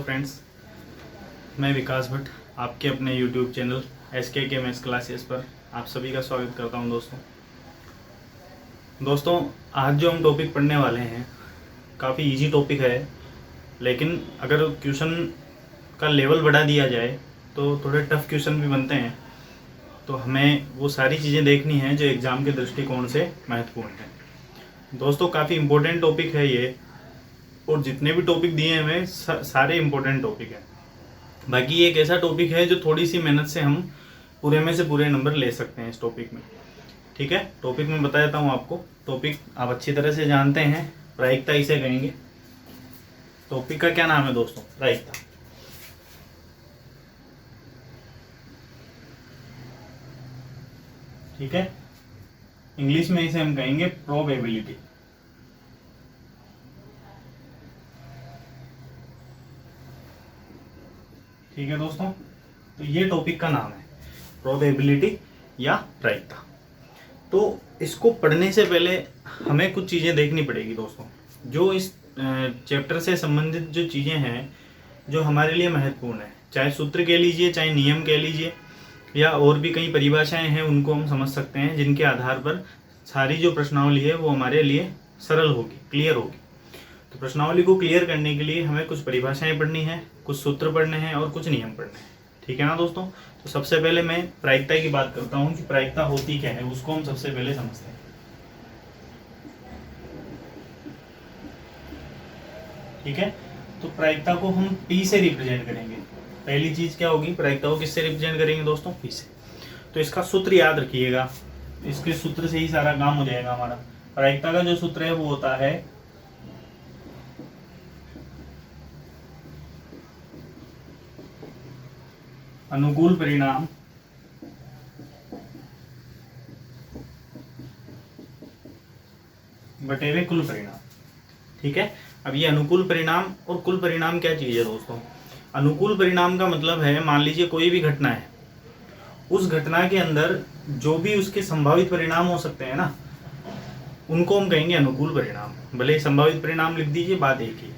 Friends, मैं विकास भट्ट आपके अपने YouTube channel SK maths classes पर आप सभी का स्वागत करता हूं। दोस्तों आज जो हम टॉपिक पढ़ने वाले हैं काफ़ी इजी टॉपिक है, लेकिन अगर क्वेश्चन का लेवल बढ़ा दिया जाए तो थोड़े टफ क्वेश्चन भी बनते हैं। तो हमें वो सारी चीज़ें देखनी है जो एग्ज़ाम के दृष्टिकोण से महत्वपूर्ण है। दोस्तों काफ़ी इम्पोर्टेंट टॉपिक है ये, और जितने भी टॉपिक दिए हैं हमें सारे इम्पोर्टेंट टॉपिक हैं। बाकी ये एक ऐसा टॉपिक है जो थोड़ी सी मेहनत से हम पूरे में से पूरे नंबर ले सकते हैं इस टॉपिक में। ठीक है, टॉपिक में बता देता हूँ आपको। टॉपिक आप अच्छी तरह से जानते हैं, प्रायिकता इसे कहेंगे। टॉपिक का क्या नाम है दोस्तों? प्रायिकता। ठीक है, इंग्लिश में इसे हम कहेंगे प्रोबेबिलिटी। ठीक है दोस्तों, तो ये टॉपिक का नाम है प्रोबेबिलिटी या प्रायिकता। तो इसको पढ़ने से पहले हमें कुछ चीज़ें देखनी पड़ेगी दोस्तों, जो इस चैप्टर से संबंधित जो चीज़ें हैं जो हमारे लिए महत्वपूर्ण है। चाहे सूत्र कह लीजिए, चाहे नियम कह लीजिए, या और भी कई परिभाषाएं हैं, उनको हम समझ सकते हैं, जिनके आधार पर सारी जो प्रश्नावली है वो हमारे लिए सरल होगी, क्लियर होगी। तो प्रश्नावली को क्लियर करने के लिए हमें कुछ परिभाषाएं पढ़नी है, कुछ सूत्र पढ़ने हैं और कुछ नियम पढ़ने हैं। ठीक है ना दोस्तों? तो सबसे पहले मैं प्रायिकता की बात करता हूँ कि प्रायिकता होती क्या है, उसको हम सबसे पहले समझते हैं। ठीक है, तो प्रायिकता को हम P से रिप्रेजेंट करेंगे। पहली चीज क्या होगी, प्रायिकता को किससे रिप्रेजेंट करेंगे दोस्तों? P से। तो इसका सूत्र याद रखिएगा, इसके सूत्र से ही सारा काम हो जाएगा हमारा। प्रायिकता का जो सूत्र है वो होता है अनुकूल परिणाम बटेवे कुल परिणाम। ठीक है, अब ये अनुकूल परिणाम और कुल परिणाम क्या चीज है दोस्तों? अनुकूल परिणाम का मतलब है, मान लीजिए कोई भी घटना है, उस घटना के अंदर जो भी उसके संभावित परिणाम हो सकते हैं ना, उनको हम कहेंगे अनुकूल परिणाम। भले संभावित परिणाम लिख दीजिए, बात एक ही।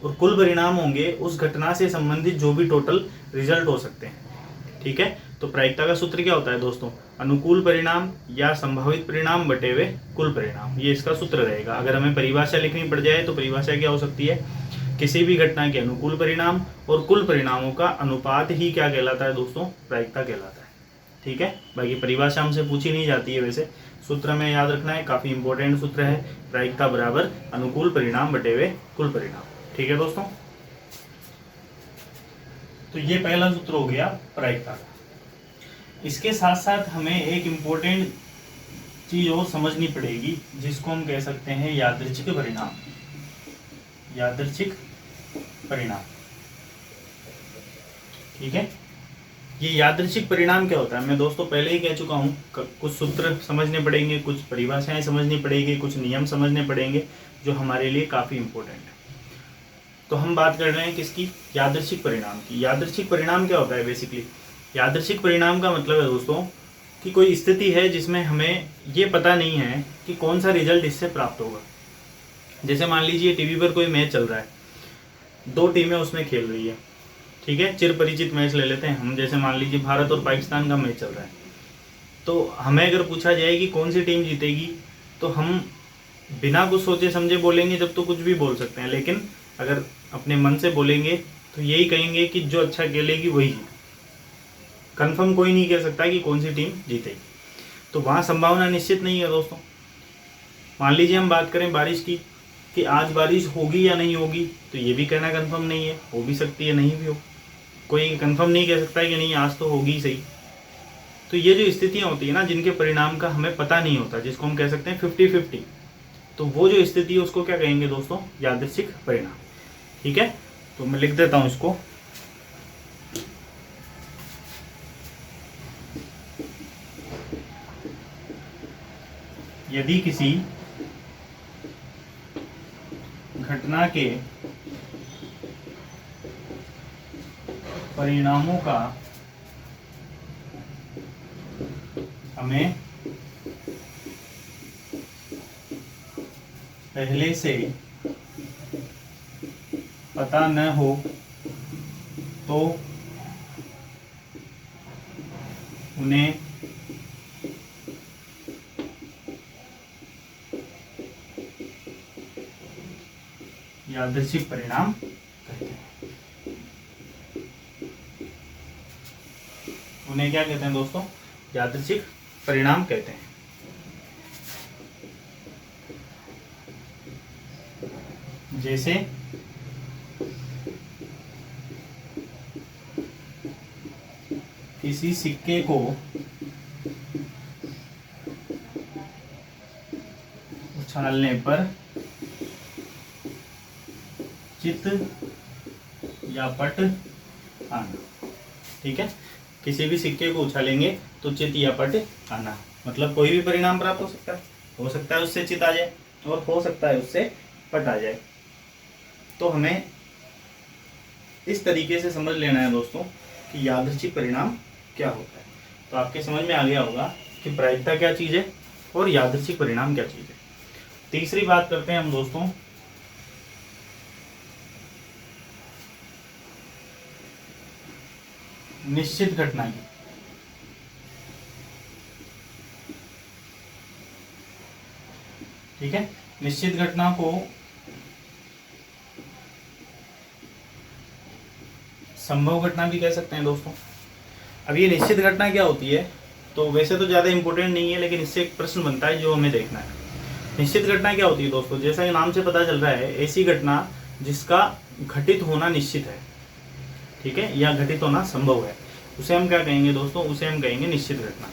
और कुल परिणाम होंगे उस घटना से संबंधित जो भी टोटल रिजल्ट हो सकते हैं। ठीक है, तो प्रायिकता का सूत्र क्या होता है दोस्तों? अनुकूल परिणाम या संभावित परिणाम बटेवे कुल परिणाम, ये इसका सूत्र रहेगा। अगर हमें परिभाषा लिखनी पड़ जाए तो परिभाषा क्या हो सकती है? किसी भी घटना के अनुकूल परिणाम और कुल परिणामों का अनुपात ही क्या कहलाता है दोस्तों? प्रायिकता कहलाता है। ठीक है, बाकी परिभाषा हमसे पूछी नहीं जाती है, वैसे सूत्र में याद रखना है, काफी इंपॉर्टेंट सूत्र है। प्रायिकता बराबर अनुकूल परिणाम बटेवे कुल परिणाम। ठीक है दोस्तों, तो ये पहला सूत्र हो गया प्रायिकता का। इसके साथ साथ हमें एक इम्पोर्टेंट चीज और समझनी पड़ेगी, जिसको हम कह सकते हैं यादृच्छिक परिणाम। यादृच्छिक परिणाम। ठीक है, ये यादृच्छिक परिणाम क्या होता है? मैं दोस्तों पहले ही कह चुका हूँ, कुछ सूत्र समझने पड़ेंगे, कुछ परिभाषाएं समझनी पड़ेगी, कुछ नियम समझने पड़ेंगे, जो हमारे लिए काफी इंपॉर्टेंट है। तो हम बात कर रहे हैं किसकी? यादृच्छिक परिणाम की। यादृच्छिक परिणाम क्या होता है? बेसिकली यादृच्छिक परिणाम का मतलब है दोस्तों कि कोई स्थिति है जिसमें हमें ये पता नहीं है कि कौन सा रिजल्ट इससे प्राप्त होगा। जैसे मान लीजिए टीवी पर कोई मैच चल रहा है, दो टीमें उसमें खेल रही है। ठीक है, चिर परिचित मैच ले लेते हैं हम, जैसे मान लीजिए भारत और पाकिस्तान का मैच चल रहा है। तो हमें अगर पूछा जाए कि कौन सी टीम जीतेगी, तो हम बिना कुछ सोचे समझे बोलेंगे, जब तो कुछ भी बोल सकते हैं, लेकिन अगर अपने मन से बोलेंगे तो यही कहेंगे कि जो अच्छा खेलेगी वही जीते। कंफर्म कोई नहीं कह सकता कि कौन सी टीम जीतेगी, तो वहाँ संभावना निश्चित नहीं है दोस्तों। मान लीजिए हम बात करें बारिश की, कि आज बारिश होगी या नहीं होगी, तो ये भी कहना कंफर्म नहीं है, हो भी सकती है, नहीं भी हो। कोई कंफर्म नहीं कह सकता है कि नहीं आज तो होगी सही। तो ये जो स्थितियाँ होती है ना, जिनके परिणाम का हमें पता नहीं होता, जिसको हम कह सकते हैं 50-50, तो वो जो स्थिति है उसको क्या कहेंगे दोस्तों? यादृच्छिक परिणाम। ठीक है, तो मैं लिख देता हूं इसको। यदि किसी घटना के परिणामों का हमें पहले से पता न हो तो उन्हें यादृच्छिक परिणाम कहते हैं। उन्हें क्या कहते हैं दोस्तों? यादृच्छिक परिणाम कहते हैं। जैसे किसी सिक्के को उछालने पर चित या पट आना। ठीक है, किसी भी सिक्के को उछालेंगे तो चित या पट आना, मतलब कोई भी परिणाम प्राप्त हो सकता है उससे चित आ जाए और हो सकता है उससे पट आ जाए। तो हमें इस तरीके से समझ लेना है दोस्तों कि यादृच्छिक परिणाम क्या होता है। तो आपके समझ में आ गया होगा कि प्रायिकता क्या चीज़ है और यादृच्छिक परिणाम क्या चीज़ है। तीसरी बात करते हैं हम दोस्तों निश्चित घटना की। ठीक है, निश्चित घटना को संभव घटना भी कह सकते हैं दोस्तों। अब ये निश्चित घटना क्या होती है, तो वैसे तो ज़्यादा इंपॉर्टेंट नहीं है, लेकिन इससे एक प्रश्न बनता है जो हमें देखना है। निश्चित घटना क्या होती है दोस्तों? जैसा कि नाम से पता चल रहा है, ऐसी घटना जिसका घटित होना निश्चित है, ठीक है, या घटित होना संभव है, उसे हम क्या कहेंगे दोस्तों? उसे हम कहेंगे निश्चित घटना।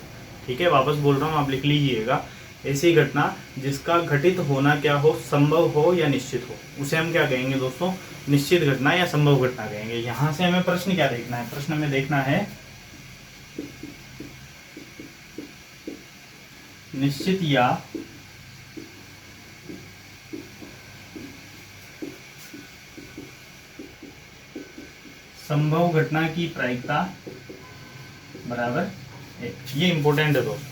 ठीक है, वापस बोल रहा हूँ, आप लिख लीजिएगा। ऐसी घटना जिसका घटित होना क्या हो, संभव हो या निश्चित हो, उसे हम क्या कहेंगे दोस्तों? निश्चित घटना या संभव घटना कहेंगे। यहां से हमें प्रश्न क्या देखना है? प्रश्न में देखना है निश्चित या संभव घटना की प्रायिकता बराबर 1। ये इंपॉर्टेंट है दोस्तों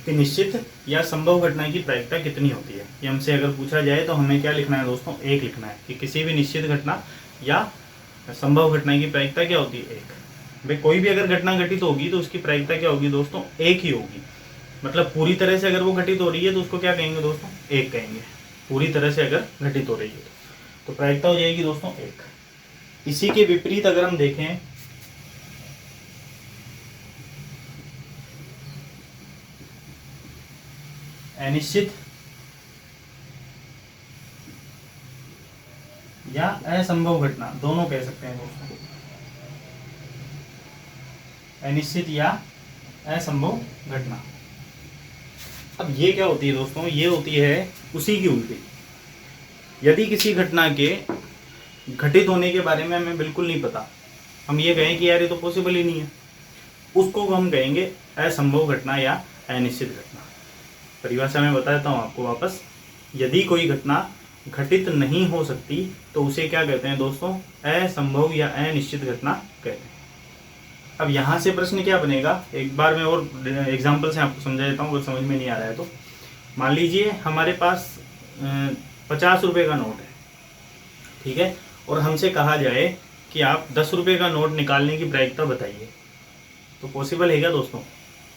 कि निश्चित या संभव घटना की प्रायिकता कितनी होती है। ये हमसे अगर पूछा जाए तो हमें क्या लिखना है दोस्तों? 1 लिखना है कि किसी भी निश्चित घटना या संभव घटना की प्रायिकता क्या होती है? 1। भाई कोई भी अगर घटना घटित होगी तो उसकी प्रायिकता क्या होगी दोस्तों? 1 ही होगी। मतलब पूरी तरह से अगर वो घटित हो रही है तो उसको क्या कहेंगे दोस्तों? 1 कहेंगे। पूरी तरह से अगर घटित हो रही है तो प्रायिकता हो जाएगी दोस्तों 1। इसी के विपरीत अगर हम देखें अनिश्चित या असंभव घटना, दोनों कह सकते हैं दोस्तों, अनिश्चित या असंभव घटना। अब ये क्या होती है दोस्तों? ये होती है उसी की उल्टी। यदि किसी घटना के घटित होने के बारे में हमें बिल्कुल नहीं पता, हम ये कहें कि यार ये तो पॉसिबल ही नहीं है, उसको हम कहेंगे असंभव घटना या अनिश्चित घटना। परिभाषा में बताता हूँ आपको वापस। यदि कोई घटना घटित नहीं हो सकती तो उसे क्या कहते हैं दोस्तों? असंभव या अनिश्चित घटना कहते हैं। अब यहाँ से प्रश्न क्या बनेगा? एक बार मैं और एग्जाम्पल से आपको समझा देता हूँ अगर समझ में नहीं आ रहा है तो। मान लीजिए हमारे पास 50 रुपये का नोट है, ठीक है, और हमसे कहा जाए कि आप 10 रुपये का नोट निकालने की प्रायिकता बताइए, तो पॉसिबल है क्या दोस्तों?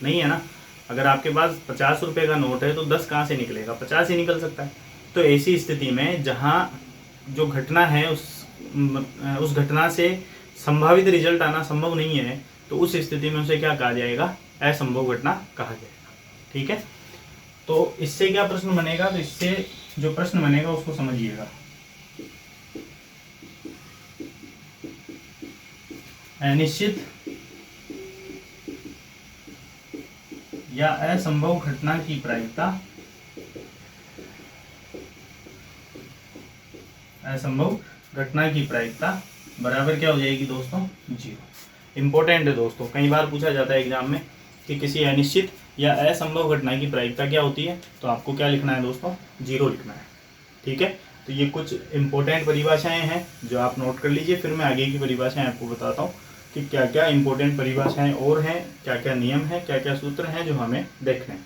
नहीं है ना। अगर आपके पास 50 रुपये का नोट है तो 10 कहाँ से निकलेगा? 50 ही निकल सकता है। तो ऐसी स्थिति में जहाँ जो घटना है उस घटना से संभावित रिजल्ट आना संभव नहीं है, तो उस स्थिति में उसे क्या कहा जाएगा? असंभव घटना कहा जाएगा। ठीक है, तो इससे क्या प्रश्न बनेगा? तो इससे जो प्रश्न बनेगा उसको समझिएगा। अनिश्चित या असंभव घटना की प्रायिकता, असंभव घटना की प्रायिकता बराबर क्या हो जाएगी दोस्तों? 0। इंपॉर्टेंट है दोस्तों, कई बार पूछा जाता है एग्जाम में कि किसी अनिश्चित या असंभव घटना की प्रायिकता क्या होती है, तो आपको क्या लिखना है दोस्तों? 0 लिखना है। ठीक है, तो ये कुछ इंपॉर्टेंट परिभाषाएं हैं जो आप नोट कर लीजिए, फिर मैं आगे की परिभाषाएं आपको बताता हूँ कि क्या क्या इंपॉर्टेंट परिभाषाएं और हैं, क्या क्या नियम हैं, क्या क्या सूत्र हैं जो हमें देखने हैं।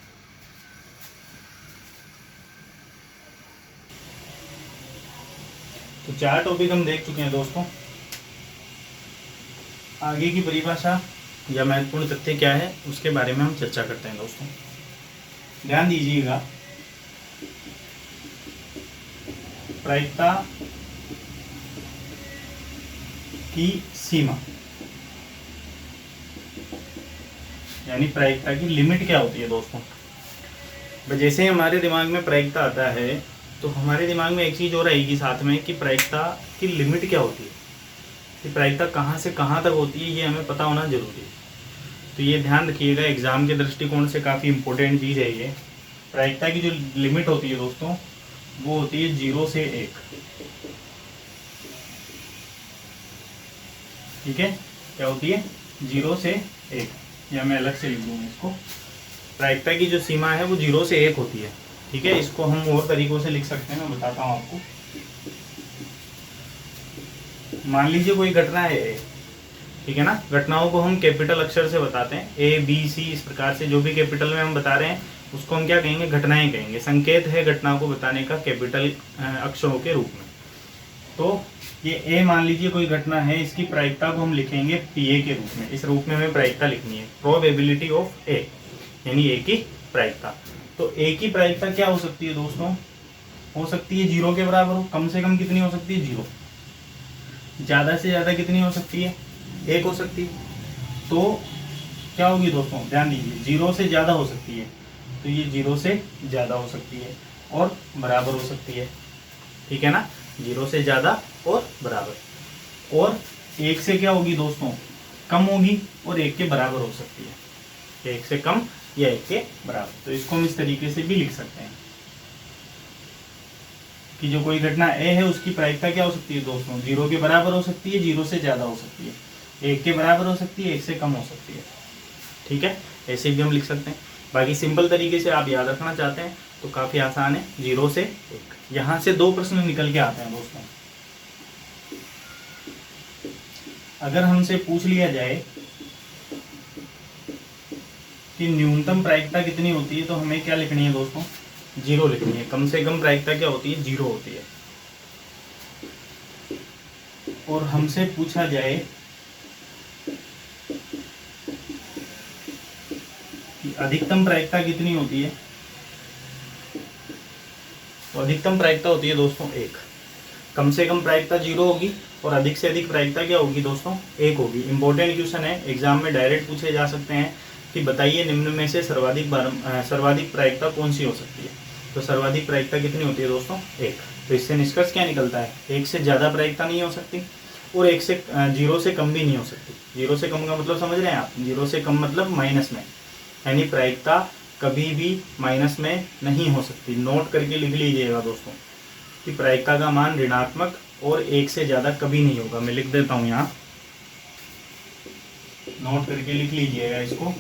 तो 4 टॉपिक हम देख चुके हैं दोस्तों। आगे की परिभाषा या महत्वपूर्ण तथ्य क्या है उसके बारे में हम चर्चा करते हैं दोस्तों। ध्यान दीजिएगा, प्रायिकता की सीमा यानी प्रायिकता की लिमिट क्या होती है दोस्तों। जैसे ही हमारे दिमाग में प्रायिकता आता है तो हमारे दिमाग में एक चीज़ और आएगी साथ में कि प्रायिकता की लिमिट क्या होती है, कि प्रायिकता कहाँ से कहाँ तक होती है, ये हमें पता होना जरूरी है। तो ये ध्यान रखिएगा, एग्जाम के दृष्टिकोण से काफ़ी इंपॉर्टेंट चीज़ है ये। प्रायिकता की जो लिमिट होती है दोस्तों वो होती है 0 से 1। ठीक है, क्या होती है 0 से 1, या मैं अलग से लिख दूंगा इसको। प्रायिकता की जो सीमा है वो 0 से 1 होती है। ठीक है, इसको हम और तरीकों से लिख सकते हैं, मैं बताता हूँ आपको। मान लीजिए कोई घटना है, ठीक है ना, घटनाओं को हम कैपिटल अक्षर से बताते हैं, A B C, इस प्रकार से जो भी कैपिटल में हम बता रहे हैं उसको हम क्या कहेंगे, घटनाएं कहेंगे। संकेत है घटना को बताने का कैपिटल अक्षरों के रूप में। तो ये A मान लीजिए कोई घटना है, इसकी प्रायिकता को हम लिखेंगे PA के रूप में। इस रूप में हमें प्रायिकता लिखनी है, प्रोबेबिलिटी ऑफ A, यानी A की प्रायिकता। तो A की प्रायिकता क्या हो सकती है दोस्तों, हो सकती है 0 के बराबर हो। कम से कम कितनी हो सकती है, 0। ज़्यादा से ज़्यादा कितनी हो सकती है, 1 हो सकती है। तो क्या होगी दोस्तों, ध्यान दीजिए, 0 से ज़्यादा हो सकती है, तो ये 0 से ज़्यादा हो सकती है और बराबर हो सकती है। ठीक है ना, 0 से ज़्यादा और बराबर। और 1 से क्या होगी दोस्तों, कम होगी, और 1 के बराबर हो सकती है, 1 से कम या 1 के बराबर। तो इसको हम इस तरीके से भी लिख सकते हैं कि जो कोई घटना ए है उसकी प्रायिकता क्या हो सकती है दोस्तों, 0 के बराबर हो सकती है, 0 से ज़्यादा हो सकती है, 1 के बराबर हो सकती है, 1 से कम हो सकती है। ठीक है, ऐसे भी हम लिख सकते हैं। बाकी सिंपल तरीके से आप याद रखना चाहते हैं तो काफ़ी आसान है, 0 से 1। यहाँ से 2 प्रश्न निकल के आते हैं दोस्तों। अगर हमसे पूछ लिया जाए कि न्यूनतम प्रायिकता कितनी होती है तो हमें क्या लिखनी है दोस्तों, 0 लिखनी है। कम से कम प्रायिकता क्या होती है, 0 होती है। और हमसे पूछा जाए कि अधिकतम प्रायिकता कितनी होती है, तो अधिकतम प्रायिकता होती है दोस्तों 1। कम से कम प्रायिकता 0 होगी और अधिक से अधिक प्रायिकता क्या होगी दोस्तों, 1 होगी। इंपॉर्टेंट क्वेश्चन है, एग्जाम में डायरेक्ट पूछे जा सकते हैं कि बताइए निम्न में से सर्वाधिक प्रायिकता कौन सी हो सकती है। तो सर्वाधिक प्रायिकता कितनी होती है दोस्तों, 1। तो इससे निष्कर्ष क्या निकलता है, 1 से ज़्यादा प्रायिकता नहीं हो सकती और 0 से कम भी नहीं हो सकती। 0 से कम का मतलब समझ रहे हैं आप, 0 से कम मतलब माइनस में, यानी प्रायिकता कभी भी माइनस में नहीं हो सकती। नोट करके लिख लीजिएगा दोस्तों कि प्रायिकता का मान ऋणात्मक और 1 से ज़्यादा कभी नहीं होगा। मैं लिख देता हूँ यहाँ, नोट करके लिख लीजिएगा इसको।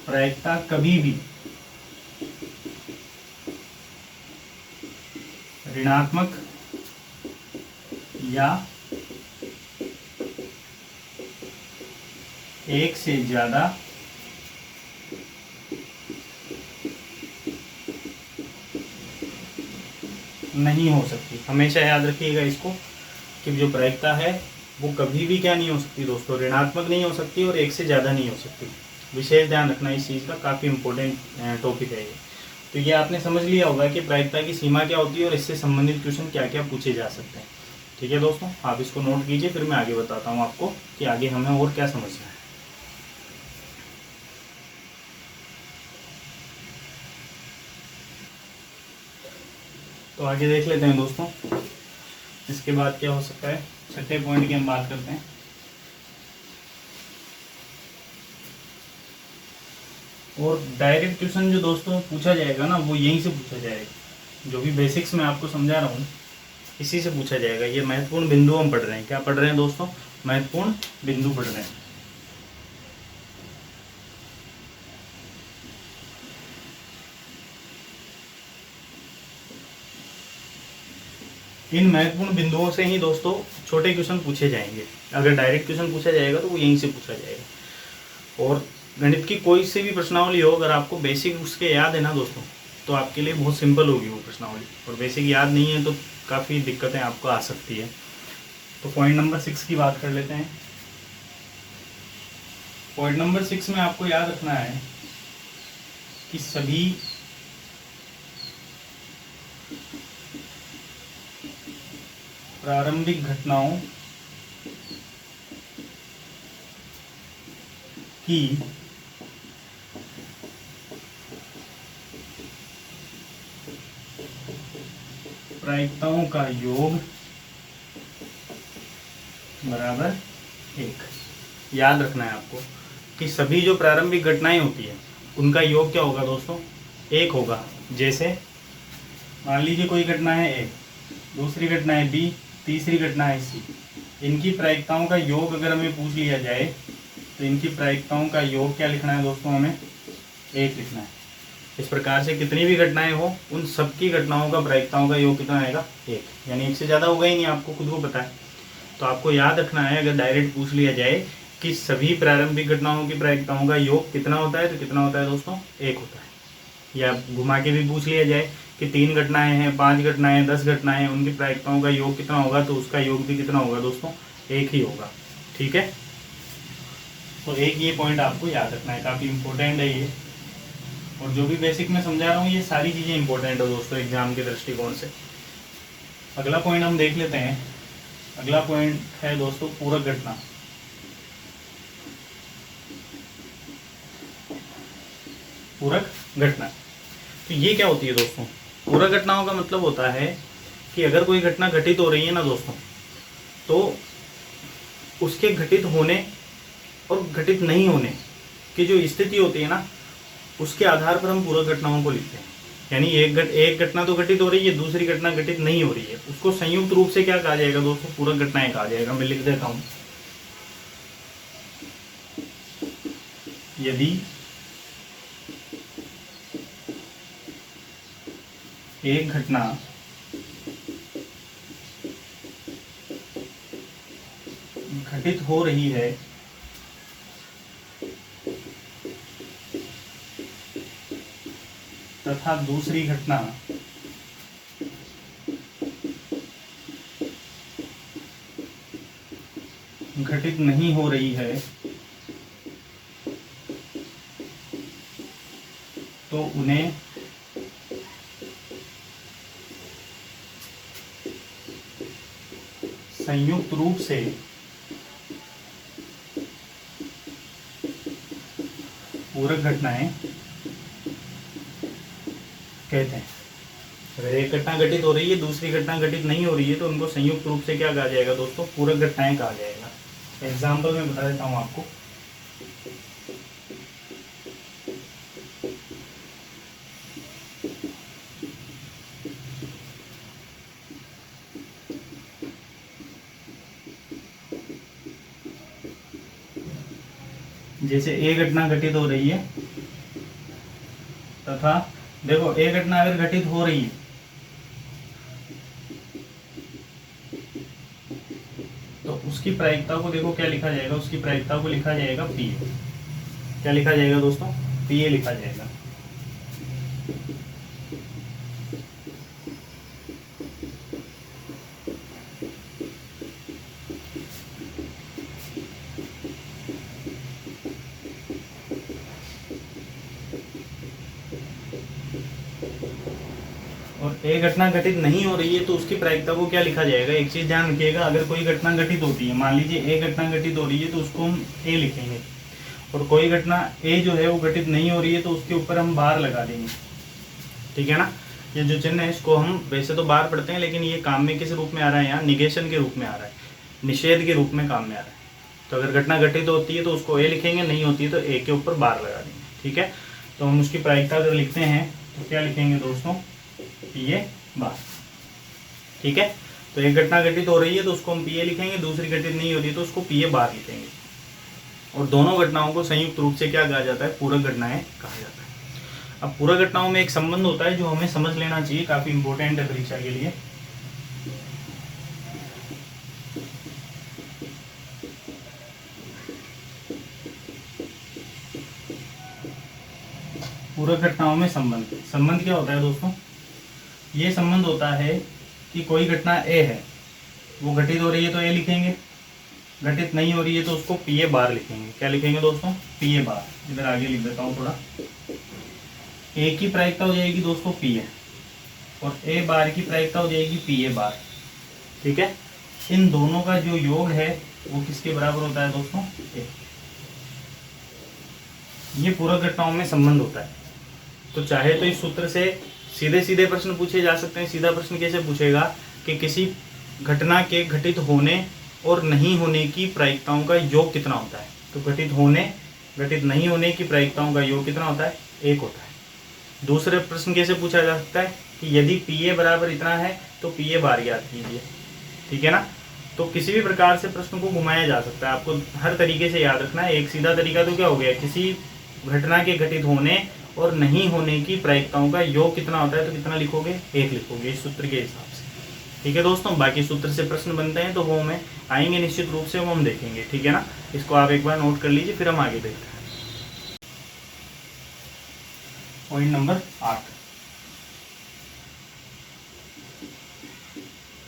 प्रायिकता कभी भी ऋणात्मक या 1 से ज़्यादा नहीं हो सकती। हमेशा याद रखिएगा इसको कि जो प्रायिकता है वो कभी भी क्या नहीं हो सकती दोस्तों, ऋणात्मक नहीं हो सकती और 1 से ज़्यादा नहीं हो सकती। विशेष ध्यान रखना इस चीज़ का, काफ़ी इंपॉर्टेंट टॉपिक है ये। तो ये आपने समझ लिया होगा कि प्रायिकता की सीमा क्या होती है और इससे संबंधित क्वेश्चन क्या क्या पूछे जा सकते हैं। ठीक है दोस्तों, आप इसको नोट कीजिए, फिर मैं आगे बताता हूँ आपको कि आगे हमें और क्या समझना है। तो आगे देख लेते हैं दोस्तों, इसके बाद क्या हो सकता है। छठे पॉइंट की हम बात करते हैं। और डायरेक्ट क्वेश्चन जो दोस्तों पूछा जाएगा ना, वो यहीं से पूछा जाएगा। जो भी बेसिक्स मैं आपको समझा रहा हूँ इसी से पूछा जाएगा। ये महत्वपूर्ण बिंदु हम पढ़ रहे हैं। क्या पढ़ रहे हैं दोस्तों, महत्वपूर्ण बिंदु पढ़ रहे हैं। इन महत्वपूर्ण बिंदुओं से ही दोस्तों छोटे क्वेश्चन पूछे जाएंगे। अगर डायरेक्ट क्वेश्चन पूछा जाएगा तो वो यहीं से पूछा जाएगा। और गणित की कोई से भी प्रश्नावली हो, अगर आपको बेसिक उसके याद है ना दोस्तों, तो आपके लिए बहुत सिंपल होगी वो प्रश्नावली, और बेसिक याद नहीं है तो काफ़ी दिक्कतें आपको आ सकती है। तो पॉइंट नंबर 6 की बात कर लेते हैं। पॉइंट नंबर 6 में आपको याद रखना है कि सभी प्रारंभिक घटनाओं की प्रायिकताओं का योग बराबर 1। याद रखना है आपको कि सभी जो प्रारंभिक घटनाएं होती है उनका योग क्या होगा दोस्तों, 1 होगा। जैसे मान लीजिए कोई घटना है A, दूसरी घटना है B, तीसरी घटना है C। इनकी प्रायिकताओं का योग अगर हमें पूछ लिया जाए तो इनकी प्रायिकताओं का योग क्या लिखना है दोस्तों, हमें 1 लिखना है। इस प्रकार से कितनी भी घटनाएं हो उन सबकी घटनाओं का प्रायिकताओं का योग कितना आएगा, 1, यानी 1 से ज़्यादा होगा ही नहीं, आपको खुद को पता है। तो आपको याद रखना है अगर डायरेक्ट पूछ लिया जाए कि सभी प्रारंभिक घटनाओं की प्रायिकताओं का योग कितना होता है, तो कितना होता है दोस्तों, 1 होता है। या घुमा के भी पूछ लिया जाए कि 3 घटनाएं हैं, 5 घटनाएं, 10 घटनाएं, उनकी प्रायिकताओं का योग कितना होगा, तो उसका योग भी कितना होगा दोस्तों, 1 ही होगा। ठीक है, तो एक ये पॉइंट आपको याद रखना है, काफ़ी इंपॉर्टेंट है ये। और जो भी बेसिक में समझा रहा हूँ ये सारी चीज़ें इंपॉर्टेंट है दोस्तों एग्जाम के दृष्टिकोण से। अगला पॉइंट हम देख लेते हैं। अगला पॉइंट है दोस्तों पूरक घटना। पूरक घटना, तो ये क्या होती है दोस्तों, पूरक घटनाओं का मतलब होता है कि अगर कोई घटना घटित हो रही है ना दोस्तों, तो उसके घटित होने और घटित नहीं होने की जो स्थिति होती है ना, उसके आधार पर हम पूरक घटनाओं को लिखते हैं। यानी एक घटना तो घटित हो रही है, दूसरी घटना घटित नहीं हो रही है, उसको संयुक्त रूप से क्या कहा जाएगा दोस्तों, पूरक घटनाएं कहा जाएगा। मैं लिख देता हूं, यदि एक घटना घटित हो रही है तथा दूसरी घटना घटित नहीं हो रही है, तो उन्हें संयुक्त रूप से पूरक घटनाएं कहते हैं। अगर एक घटना घटित हो रही है, दूसरी घटना घटित नहीं हो रही है, तो उनको संयुक्त रूप से क्या कहा जाएगा दोस्तों, पूरक घटनाएं कहा जाएगा। एग्जाम्पल में बता देता हूं आपको। जैसे एक घटना घटित हो रही है तथा देखो एक घटना अगर घटित हो रही है तो उसकी प्रायिकता को देखो क्या लिखा जाएगा, उसकी प्रायिकता को लिखा जाएगा पी। क्या लिखा जाएगा दोस्तों, पीए लिखा जाएगा। और एक घटना घटित नहीं हो रही है तो उसकी प्रायिकता को क्या लिखा जाएगा। एक चीज ध्यान रखिएगा, अगर कोई घटना घटित होती है, मान लीजिए एक घटना घटित हो रही है तो उसको हम ए लिखेंगे, और कोई घटना ए जो है वो घटित नहीं हो रही है तो उसके ऊपर हम बार लगा देंगे। ठीक है ना, ये जो चिन्ह है इसको हम वैसे तो बार पढ़ते हैं, लेकिन ये काम में किस रूप में आ रहा है, यहाँ निगेशन के रूप में आ रहा है, निषेध के रूप में काम में आ रहा है। तो अगर घटना घटित होती है तो उसको ए लिखेंगे, नहीं होती है तो ए के ऊपर बार लगा देंगे। ठीक है, तो हम उसकी प्रायिकता अगर लिखते हैं तो क्या लिखेंगे दोस्तों, पीए बार। ठीक है, तो एक घटना घटित हो रही है तो उसको हम पीए लिखेंगे, दूसरी घटित नहीं हो रही है तो उसको पीए बार लिखेंगे। और दोनों घटनाओं को संयुक्त रूप से क्या कहा जाता है, पूरक घटनाएं कहा जाता है। अब पूरक घटनाओं में एक संबंध होता है जो हमें समझ लेना चाहिए, काफी इंपॉर्टेंट है परीक्षा के लिए। पूरक घटनाओं में संबंध। संबंध क्या होता है दोस्तों? ये संबंध होता है कि कोई घटना ए है, वो घटित हो रही है तो ए लिखेंगे, घटित नहीं हो रही है तो उसको पी ए बार लिखेंगे। क्या लिखेंगे दोस्तों? पी ए बार। इधर आगे लिख देता हूँ थोड़ा। ए की प्रायिकता हो जाएगी दोस्तों पी ए, और ए बार की प्रायिकता हो जाएगी पी ए बार। ठीक है, इन दोनों का जो योग है वो किसके बराबर होता है दोस्तों? ए। ये पूरक घटनाओं में संबंध होता है। तो चाहे तो इस सूत्र से सीधे सीधे प्रश्न पूछे जा सकते हैं। सीधा प्रश्न कैसे पूछेगा कि किसी घटना के घटित होने और नहीं होने की प्रायिकताओं का योग कितना होता है। तो घटित होने घटित नहीं होने की प्रायिकताओं का योग कितना होता है? 1 होता है। दूसरे प्रश्न कैसे पूछा जा सकता है कि यदि पी ए बराबर इतना है तो पी ए बार ज्ञात कीजिए। ठीक है ना। तो किसी भी प्रकार से प्रश्न को घुमाया जा सकता है, आपको हर तरीके से याद रखना है। एक सीधा तरीका तो क्या हो गया, किसी घटना के घटित होने और नहीं होने की प्रायिकताओं का योग कितना होता है, तो कितना लिखोगे? 1 लिखोगे इस सूत्र के हिसाब से। ठीक है दोस्तों, बाकी सूत्र से प्रश्न बनते हैं तो वो हमें आएंगे निश्चित रूप से, वो हम देखेंगे। ठीक है ना, इसको आप एक बार नोट कर लीजिए, फिर हम आगे देखते हैं। पॉइंट नंबर 8,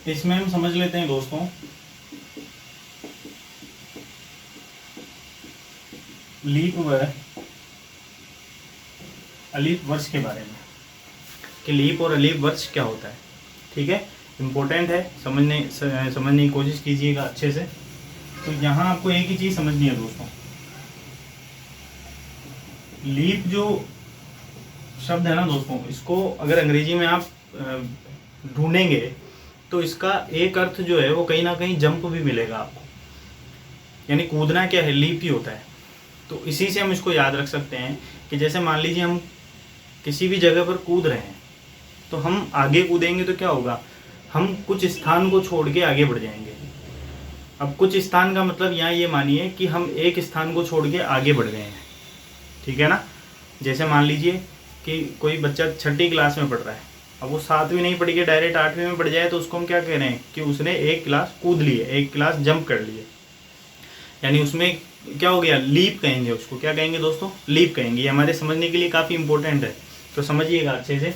इसमें हम समझ लेते हैं दोस्तों लीप व अलीप वर्ष के बारे में, कि लीप और अलीप वर्ष क्या होता है। ठीक है, इम्पोर्टेंट है, समझने की कोशिश कीजिएगा अच्छे से। तो यहाँ आपको एक ही चीज़ समझनी है दोस्तों, लीप जो शब्द है ना दोस्तों, इसको अगर अंग्रेजी में आप ढूंढेंगे तो इसका एक अर्थ जो है वो कहीं ना कहीं जंप भी मिलेगा आपको, यानी कूदना क्या है, लीप ही होता है। तो इसी से हम इसको याद रख सकते हैं कि जैसे मान लीजिए हम किसी भी जगह पर कूद रहे हैं, तो हम आगे कूदेंगे तो क्या होगा, हम कुछ स्थान को छोड़ के आगे बढ़ जाएंगे। अब कुछ स्थान का मतलब यहाँ ये मानिए कि हम एक स्थान को छोड़ के आगे बढ़ गए हैं। ठीक है ना। जैसे मान लीजिए कि कोई बच्चा छठी क्लास में पढ़ रहा है, अब वो 7वीं नहीं पढ़ के डायरेक्ट 8वीं में पढ़ जाए तो उसको हम क्या कह रहे हैं कि उसने एक क्लास कूद ली है, एक क्लास जंप कर ली है, यानी उसमें क्या हो गया, लीप कहेंगे उसको। क्या कहेंगे दोस्तों? लीप कहेंगे। ये हमारे समझने के लिए काफ़ी इंपॉर्टेंट है, तो समझिएगा अच्छे से।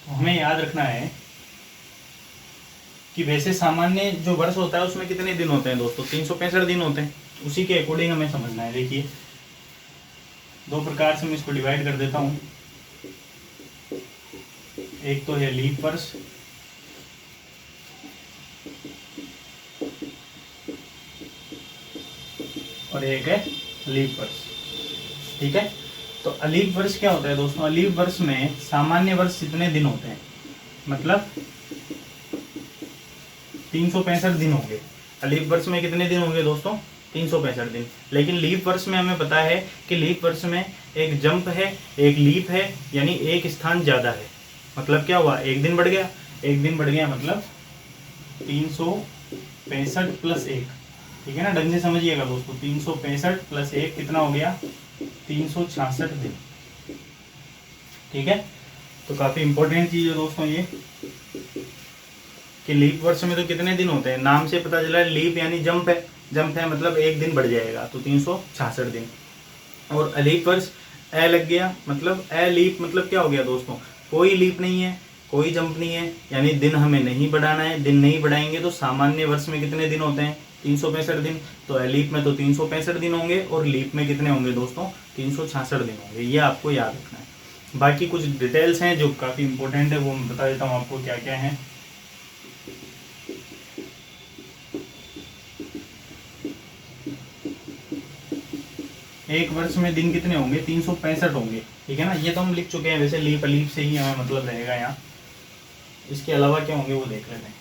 तो हमें याद रखना है कि वैसे सामान्य जो वर्ष होता है उसमें कितने दिन होते हैं दोस्तों? 365 दिन होते हैं। उसी के अकॉर्डिंग हमें समझना है। देखिए, 2 प्रकार से मैं इसको डिवाइड कर देता हूँ। एक तो है लीप वर्ष, और एक है लीप वर्ष। ठीक है, तो अलीप वर्ष क्या होता है दोस्तों? अलीप वर्ष में सामान्य वर्ष कितने दिन होते हैं, मतलब 365 दिन होंगे। अलीप वर्ष में कितने दिन होंगे दोस्तों? 365 दिन। लेकिन लीप वर्ष में हमें पता है कि लीप वर्ष में एक जंप है, एक लीप है, यानी एक स्थान ज़्यादा है। मतलब क्या हुआ, एक दिन बढ़ गया। एक दिन बढ़ गया मतलब 365 प्लस 1। ठीक है ना, ढंग से समझिएगा दोस्तों। 365 प्लस 1 कितना हो गया? 366 दिन। ठीक है, तो काफ़ी इंपॉर्टेंट चीज़ है दोस्तों ये, कि लीप वर्ष में तो कितने दिन होते हैं, नाम से पता चला लीप यानी जंप है। जंप है मतलब एक दिन बढ़ जाएगा, तो 366 दिन। और अलीप वर्ष ए लग गया, मतलब ए लीप मतलब क्या हो गया दोस्तों? कोई लीप नहीं है, कोई जंप नहीं है, यानी दिन हमें नहीं बढ़ाना है। दिन नहीं बढ़ाएंगे तो सामान्य वर्ष में कितने दिन होते हैं? 365 दिन। तो लीप में तो 365 दिन होंगे, और लीप में कितने होंगे दोस्तों? 366 दिन होंगे। ये आपको याद रखना है। बाकी कुछ डिटेल्स हैं जो काफ़ी इंपॉर्टेंट है, वो मैं बता देता हूँ आपको क्या क्या है। एक वर्ष में दिन कितने होंगे? 365 होंगे। ठीक है ना, ये तो हम लिख चुके हैं वैसे, लीप अलीप से ही हमें मतलब रहेगा यहाँ। इसके अलावा क्या होंगे वो देख लेते हैं।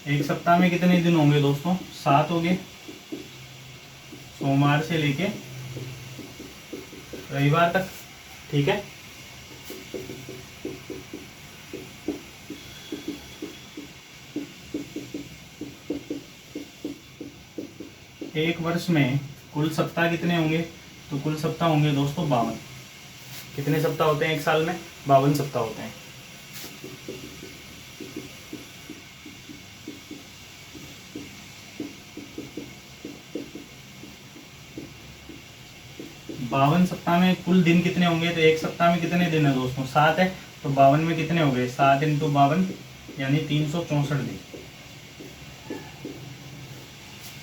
एक सप्ताह में कितने दिन होंगे दोस्तों? 7 होंगे, सोमवार से लेके रविवार तक। ठीक है, एक वर्ष में कुल सप्ताह कितने होंगे? तो कुल सप्ताह होंगे दोस्तों 52। कितने सप्ताह होते हैं एक साल में? 52 सप्ताह होते हैं। बावन सप्ताह में कुल दिन कितने होंगे? तो एक सप्ताह में कितने दिन है दोस्तों? 7 है। तो 52 में कितने हो गए? 7 × 52 यानी 364 दिन।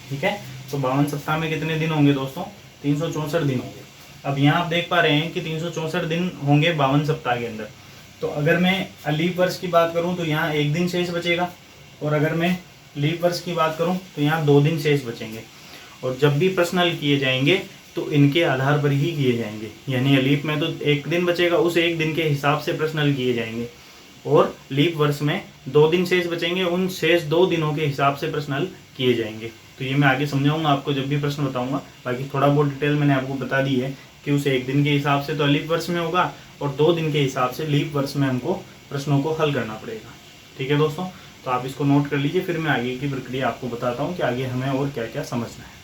ठीक है, तो 52 सप्ताह में कितने दिन होंगे दोस्तों? 364 दिन होंगे। अब यहाँ आप देख पा रहे हैं कि 364 दिन होंगे 52 सप्ताह के अंदर। तो अगर मैं लीप वर्ष की बात करूँ तो यहाँ 1 दिन शेष बचेगा, और अगर मैं लीप वर्ष की बात करूँ तो यहाँ 2 दिन शेष बचेंगे। और जब भी प्रश्न हल किए जाएंगे तो इनके आधार पर ही किए जाएंगे, यानी लीप में तो 1 दिन बचेगा, उस 1 दिन के हिसाब से प्रश्न हल किए जाएंगे, और लीप वर्ष में 2 दिन शेष बचेंगे, उन शेष 2 दिनों के हिसाब से प्रश्न हल किए जाएंगे। तो ये मैं आगे समझाऊंगा आपको जब भी प्रश्न बताऊंगा। बाकी थोड़ा बहुत डिटेल मैंने आपको बता दी है कि उस 1 दिन के हिसाब से तो लीप वर्ष में होगा, और 2 दिन के हिसाब से लीप वर्ष में हमको प्रश्नों को हल करना पड़ेगा। ठीक है दोस्तों, तो आप इसको नोट कर लीजिए, फिर मैं आगे की प्रक्रिया आपको बताता हूँ कि आगे हमें और क्या क्या समझना है।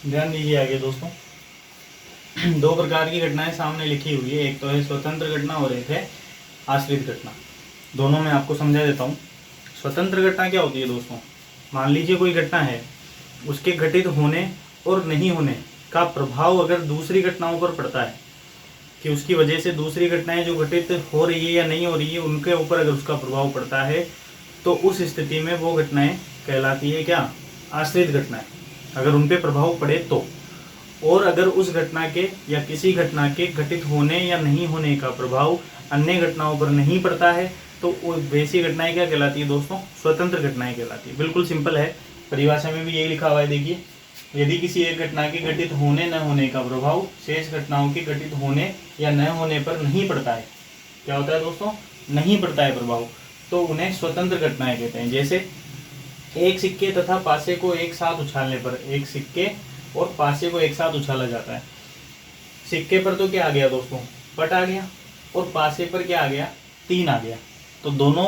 ध्यान दीजिए आगे दोस्तों, 2 प्रकार की घटनाएं सामने लिखी हुई है, एक तो है स्वतंत्र घटना और एक है आश्रित घटना। दोनों मैं आपको समझा देता हूँ। स्वतंत्र घटना क्या होती है दोस्तों? मान लीजिए कोई घटना है, उसके घटित होने और नहीं होने का प्रभाव अगर दूसरी घटनाओं पर पड़ता है, कि उसकी वजह से दूसरी घटनाएं जो घटित हो रही है या नहीं हो रही है उनके ऊपर अगर उसका प्रभाव पड़ता है, तो उस स्थिति में वो घटनाएं कहलाती है क्या? आश्रित घटनाएं, अगर उन पे प्रभाव पड़े तो। और अगर उस घटना के या किसी घटना के घटित होने या नहीं होने का प्रभाव अन्य घटनाओं पर नहीं पड़ता है, तो वैसी घटनाएं क्या कहलाती है दोस्तों? स्वतंत्र घटनाएं कहलाती है। बिल्कुल सिंपल है, परिभाषा में भी यही लिखा हुआ है। देखिए, यदि किसी एक घटना के घटित होने न होने का प्रभाव शेष घटनाओं के घटित होने या न होने पर नहीं पड़ता है, क्या होता है दोस्तों? नहीं पड़ता है प्रभाव, तो उन्हें स्वतंत्र घटनाएं कहते हैं। जैसे एक सिक्के तथा पासे को एक साथ उछालने पर, एक सिक्के और पासे को एक साथ उछाला जाता है। सिक्के पर तो क्या आ गया दोस्तों? पट आ गया, और पासे पर क्या आ गया? 3 आ गया। तो दोनों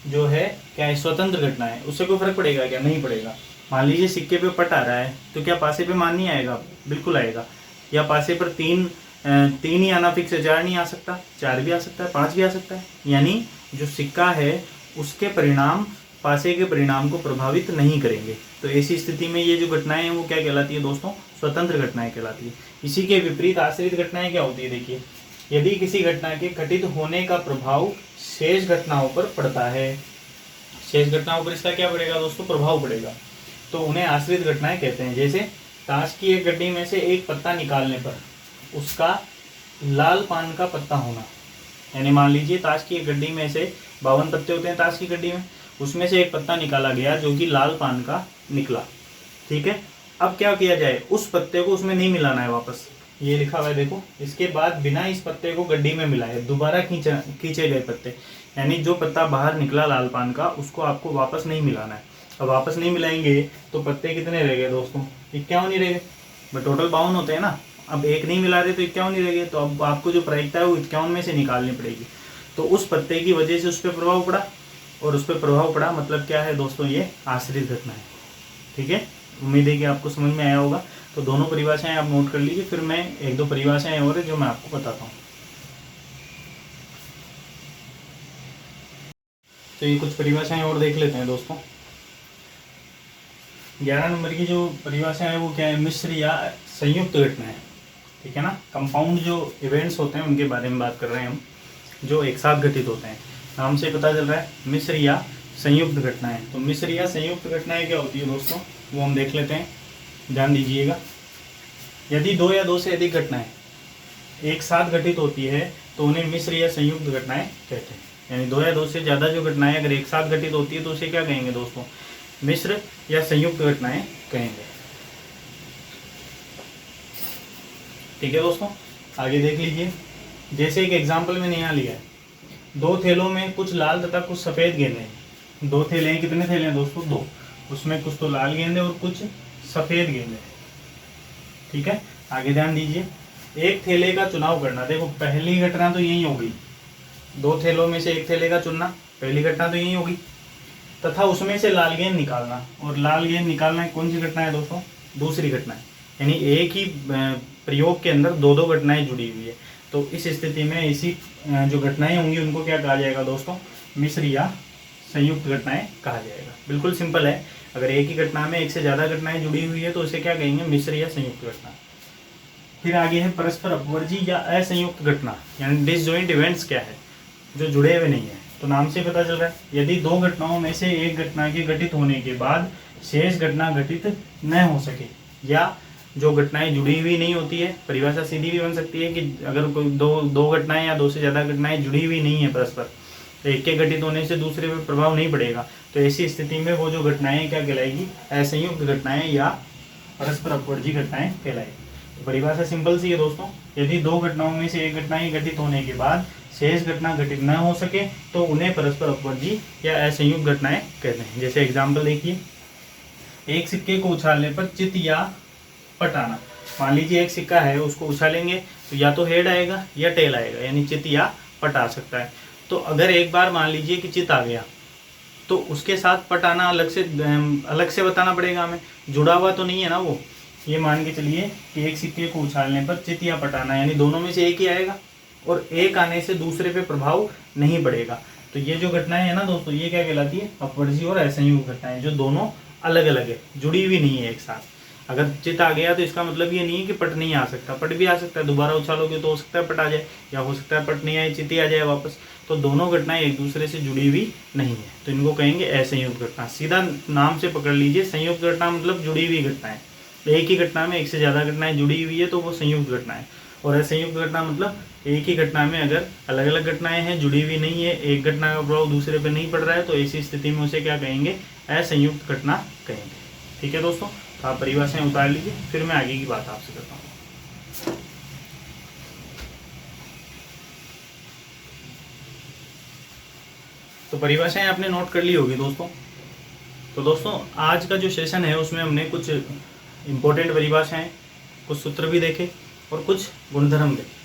जो है क्या है? स्वतंत्र घटना है। उससे कोई फर्क पड़ेगा क्या? नहीं पड़ेगा। मान लीजिए सिक्के पे पट आ रहा है, तो क्या पासे पे मान नहीं आएगा? बिल्कुल आएगा। या पासे पर 3 ही आना फिक्स है, 4 नहीं आ सकता? 4 भी आ सकता है, 5 भी आ सकता है। यानी जो सिक्का है उसके परिणाम पासे के परिणाम को प्रभावित नहीं करेंगे। तो ऐसी स्थिति में ये जो घटनाएं हैं वो क्या कहलाती है दोस्तों? स्वतंत्र घटनाएं कहलाती है। इसी के विपरीत आश्रित घटनाएं क्या होती है? देखिए, यदि किसी घटना के घटित होने का प्रभाव शेष घटनाओं पर पड़ता है, शेष घटनाओं पर इसका क्या पड़ेगा दोस्तों? प्रभाव पड़ेगा, तो उन्हें आश्रित घटनाएं कहते हैं। जैसे ताश की एक गड्डी में से एक पत्ता निकालने पर उसका लाल पान का पत्ता होना, यानी मान लीजिए ताश की एक गड्डी में से 52 पत्ते होते हैं ताश की गड्डी में, उसमें से एक पत्ता निकाला गया जो कि लाल पान का निकला। ठीक है, अब क्या किया जाए? उस पत्ते को उसमें नहीं मिलाना है वापस, ये लिखा हुआ है देखो। इसके बाद बिना इस पत्ते को गड्डी में मिलाए दोबारा खींचे गए पत्ते, यानी जो पत्ता बाहर निकला लाल पान का उसको आपको वापस नहीं मिलाना है। अब वापस नहीं मिलाएंगे तो पत्ते कितने रह गए दोस्तों? 51 ही रह गए। बट टोटल 52 होते हैं ना, अब एक नहीं मिला रहे तो 51 ही रह गए। तो अब आपको जो प्रायिकता है वो 51 में से निकालनी पड़ेगी। तो उस पत्ते की वजह से उस पर प्रभाव पड़ा, और उस पर प्रभाव पड़ा मतलब क्या है दोस्तों? ये आश्रित घटना है। ठीक है, उम्मीद है कि आपको समझ में आया होगा। तो दोनों परिभाषाएं आप नोट कर लीजिए, फिर मैं 1-2 परिभाषाएं और है जो मैं आपको बताता हूँ। तो ये कुछ परिभाषाएं और देख लेते हैं दोस्तों। 11 नंबर की जो परिभाषा है वो क्या है? मिश्र या संयुक्त घटना है। ठीक है ना, कंपाउंड जो इवेंट्स होते हैं उनके बारे में बात कर रहे हैं हम, जो एक साथ घटित होते हैं। नाम से पता चल रहा है मिश्र या संयुक्त घटनाएं। तो मिश्र या संयुक्त घटनाएं क्या होती है दोस्तों? वो हम देख लेते हैं, ध्यान दीजिएगा। यदि 2 या 2 से अधिक घटनाएं एक साथ घटित होती है तो उन्हें मिश्र या संयुक्त घटनाएं कहते हैं। यानी 2 या 2 से ज़्यादा जो घटनाएं अगर एक साथ घटित होती है तो उसे क्या कहेंगे दोस्तों? मिश्र या संयुक्त घटनाएं कहेंगे। ठीक है दोस्तों, आगे देख लीजिए। जैसे एक एग्जाम्पल मैंने यहाँ लिया है, 2 थैलों में कुछ लाल तथा कुछ सफ़ेद गेंदे हैं। 2 थैले हैं, कितने थैले हैं दोस्तों? 2। उसमें कुछ तो लाल गेंदे और कुछ सफ़ेद गेंदे। ठीक है, आगे ध्यान दीजिए। एक थैले का चुनाव करना। देखो पहली घटना तो यही हो गई, 2 थैलों में से एक थैले का चुनना, पहली घटना तो यही होगी। तथा उसमें से लाल गेंद निकालना, और लाल गेंद निकालना कौन सी घटना है दोस्तों? दूसरी घटना है। यानी एक ही प्रयोग के अंदर दो दो घटनाएं जुड़ी हुई है। तो इस स्थिति में ऐसी जो घटनाएं होंगी उनको क्या कहा जाएगा दोस्तों, मिश्र या संयुक्त घटनाएं कहा जाएगा। बिल्कुल सिंपल है, अगर एक ही घटना में एक से ज़्यादा घटनाएं जुड़ी हुई है तो उसे क्या कहेंगे, मिश्र या संयुक्त घटना। फिर आगे है परस्पर अपवर्जी या असंयुक्त घटना, यानी डिसजॉइंट इवेंट्स क्या है, जो जुड़े हुए नहीं है। तो नाम से पता चल रहा है, यदि दो घटनाओं में से एक घटना के घटित होने के बाद शेष घटना घटित न हो सके, या जो घटनाएं जुड़ी हुई नहीं होती है, परिभाषा सीधी भी बन सकती है कि अगर कोई दो घटनाएं या दो से ज़्यादा घटनाएं जुड़ी हुई नहीं है परस्पर, तो एक के घटित होने से दूसरे पर प्रभाव नहीं पड़ेगा, तो ऐसी स्थिति में वो जो घटनाएं क्या कहलाएगी, असंयुक्त घटनाएं या परस्पर अपवर्जी घटनाएं कहलाएगी। तो परिभाषा सिंपल सी है दोस्तों, यदि दो घटनाओं में से एक घटना ही घटित होने के बाद शेष घटना घटित न हो सके तो उन्हें परस्पर अपवर्जी या असंयुक्त घटनाएं कहते हैं। जैसे एग्जाम्पल देखिए, एक सिक्के को उछालने पर चित या पट आना। मान लीजिए एक सिक्का है, उसको उछालेंगे तो या तो हेड आएगा या टेल आएगा, यानी चित या पट आ सकता है। तो अगर एक बार मान लीजिए कि चित आ गया तो उसके साथ पट आना अलग से बताना पड़ेगा हमें, जुड़ा हुआ तो नहीं है ना वो। ये मान के चलिए कि एक सिक्के को उछालने पर चित या पट आना, यानी दोनों में से एक ही आएगा और एक आने से दूसरे पे प्रभाव नहीं पड़ेगा। तो ये जो घटनाएं है ना दोस्तों, ये क्या कहलाती है, अपवर्जी और असंयुक्त घटनाएं, जो दोनों अलग अलग है, जुड़ी हुई नहीं है एक साथ। अगर चित आ गया तो इसका मतलब ये नहीं है कि पट नहीं आ सकता, पट भी आ सकता है, दोबारा उछालोगे तो हो सकता है पट आ जाए, या हो सकता है पट नहीं आए चित ही आ जाए वापस। तो दोनों घटनाएं एक दूसरे से जुड़ी हुई नहीं है, तो इनको कहेंगे असंयुक्त घटना। सीधा नाम से पकड़ लीजिए, संयुक्त घटना मतलब जुड़ी हुई घटनाएं, एक ही घटना में एक से ज़्यादा घटनाएं जुड़ी हुई है तो वो संयुक्त घटना है। और असंयुक्त घटना मतलब एक ही घटना में अगर अलग अलग घटनाएं हैं, जुड़ी हुई नहीं है, एक घटना का प्रभाव दूसरे पर नहीं पड़ रहा है, तो ऐसी स्थिति में उसे क्या कहेंगे, असंयुक्त घटना कहेंगे। ठीक है दोस्तों, तो आप परिभाषाएं उतार लीजिए, फिर मैं आगे की बात आपसे करता हूँ। तो परिभाषाएं आपने नोट कर ली होगी दोस्तों। तो दोस्तों आज का जो सेशन है उसमें हमने कुछ इम्पोर्टेंट परिभाषाएं, कुछ सूत्र भी देखे और कुछ गुणधर्म देखे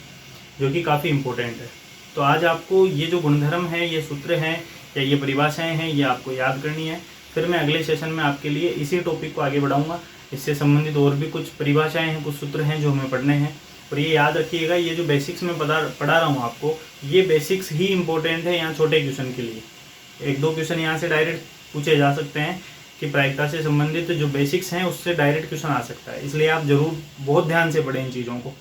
जो कि काफ़ी इम्पोर्टेंट है। तो आज आपको ये जो गुणधर्म है, ये सूत्र हैं या ये परिभाषाएं हैं, ये आपको याद करनी है। फिर मैं अगले सेशन में आपके लिए इसी टॉपिक को आगे बढ़ाऊंगा। इससे संबंधित और भी कुछ परिभाषाएं हैं, कुछ सूत्र हैं जो हमें पढ़ने हैं। और ये याद रखिएगा, ये जो बेसिक्स में पढ़ा रहा हूँ आपको, ये बेसिक्स ही इम्पोर्टेंट है यहाँ छोटे क्वेश्चन के लिए। एक दो क्वेश्चन यहाँ से डायरेक्ट पूछे जा सकते हैं कि प्रायिकता से संबंधित जो बेसिक्स हैं उससे डायरेक्ट क्वेश्चन आ सकता है, इसलिए आप जरूर बहुत ध्यान से पढ़ें इन चीज़ों को।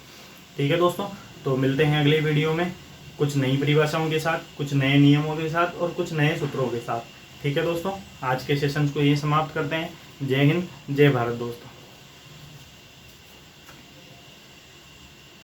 ठीक है दोस्तों, तो मिलते हैं अगले वीडियो में कुछ नई परिभाषाओं के साथ, कुछ नए नियमों के साथ और कुछ नए सूत्रों के साथ। ठीक है दोस्तों, आज के सेशंस को ये समाप्त करते हैं। जय हिंद, जय भारत दोस्तों।